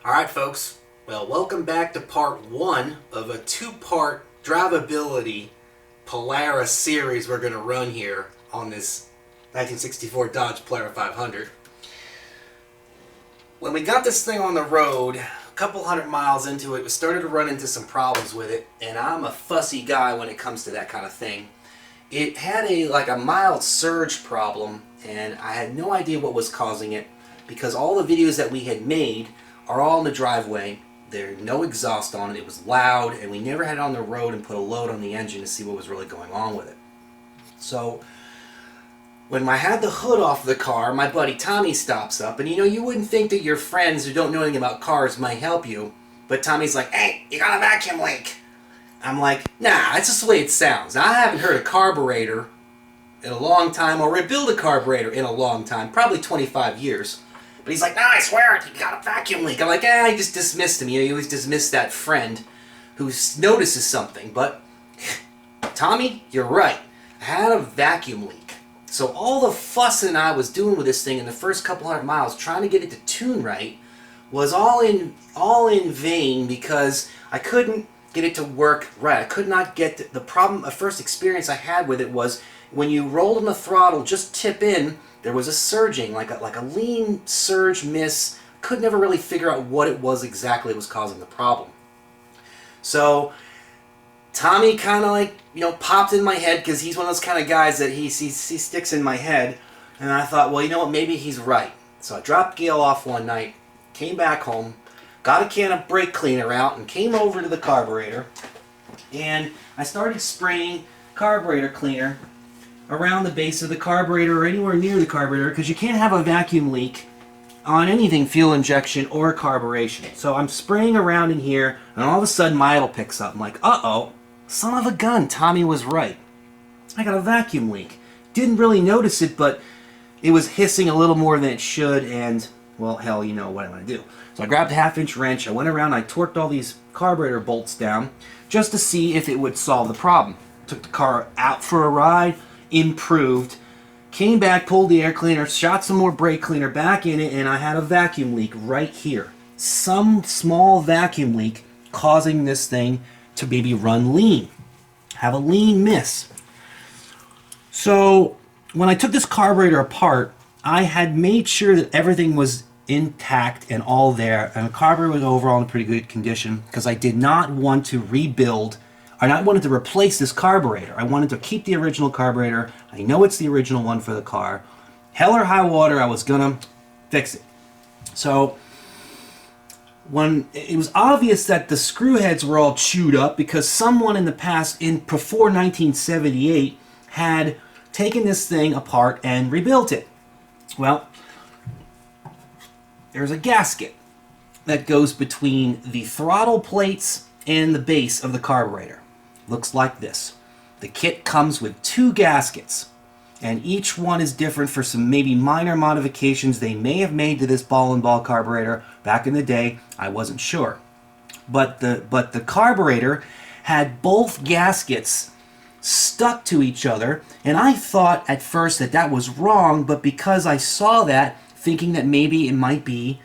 Alright folks, well welcome back to part one of a two-part drivability Polara series we're going to run here on this 1964 Dodge Polara 500. When we got this thing on the road, a couple hundred miles into it, we started to run into some problems with it, and I'm a fussy guy when it comes to that kind of thing. It had a mild surge problem, and I had no idea what was causing it because all the videos that we had made are all in the driveway. There's no exhaust on it. It was loud, and we never had it on the road and put a load on the engine to see what was really going on with it. So when I had the hood off the car, my buddy Tommy stops up, and you wouldn't think that your friends who don't know anything about cars might help you, but Tommy's like, "Hey, you got a vacuum leak." I'm like, "Nah, that's just the way it sounds." Now, I haven't heard a carburetor in a long time, or rebuild a carburetor in a long time, probably 25 years. But he's like, "No, I swear it, you got a vacuum leak." I'm like, I just dismissed him. You always dismiss that friend who notices something. But, Tommy, you're right. I had a vacuum leak. So all the fussing I was doing with this thing in the first couple hundred miles, trying to get it to tune right, was all in vain because I couldn't get it to work right. I could not get the problem. The first experience I had with it was when you rolled on the throttle, just tip in, there was a surging, like a lean surge miss. Could never really figure out what it was exactly that was causing the problem. So Tommy kind of popped in my head because he's one of those kind of guys that he sticks in my head. And I thought, well, you know what, maybe he's right. So I dropped Gail off one night, came back home, got a can of brake cleaner out, and came over to the carburetor. And I started spraying carburetor cleaner around the base of the carburetor or anywhere near the carburetor because you can't have a vacuum leak on anything fuel injection or carburation. So I'm spraying around in here, and all of a sudden my idle picks up. I'm like, uh-oh, son of a gun, Tommy was right. I got a vacuum leak. Didn't really notice it, but it was hissing a little more than it should, and, well, hell, you know what I'm going to do. So I grabbed a 1/2-inch wrench, I went around, I torqued all these carburetor bolts down just to see if it would solve the problem. Took the car out for a ride, improved, came back, pulled the air cleaner, shot some more brake cleaner back in it, and I had a vacuum leak right here. Some small vacuum leak causing this thing to maybe run lean, have a lean miss. So when I took this carburetor apart, I had made sure that everything was intact and all there, and the carburetor was overall in pretty good condition because I did not want to rebuild. I wanted to replace this carburetor. I wanted to keep the original carburetor. I know it's the original one for the car. Hell or high water, I was gonna fix it. So when it was obvious that the screw heads were all chewed up because someone in the past, before 1978, had taken this thing apart and rebuilt it. Well, there's a gasket that goes between the throttle plates and the base of the carburetor. Looks like this. The kit comes with 2 gaskets, and each one is different for some maybe minor modifications they may have made to this ball-and-ball carburetor back in the day. I wasn't sure. But the carburetor had both gaskets stuck to each other, and I thought at first that was wrong, but because I saw that, thinking that maybe it might be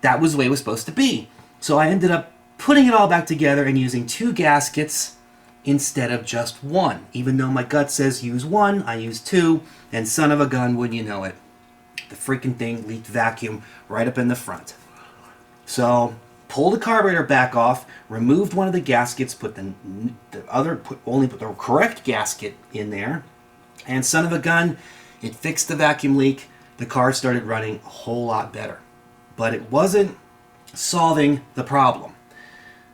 that was the way it was supposed to be. So I ended up putting it all back together and using 2 gaskets instead of just 1. Even though my gut says use 1, I used 2, and son of a gun, wouldn't you know it, the freaking thing leaked vacuum right up in the front. So pulled the carburetor back off, removed one of the gaskets, put only put the correct gasket in there, and son of a gun, it fixed the vacuum leak. The car started running a whole lot better, but it wasn't solving the problem.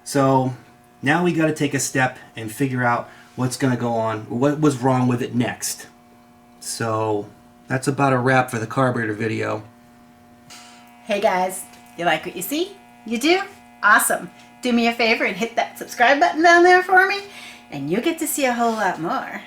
So now we got to take a step and figure out what's going to go on, what was wrong with it next. So that's about a wrap for the carburetor video. Hey guys, you like what you see? You do? Awesome. Do me a favor and hit that subscribe button down there for me, and you'll get to see a whole lot more.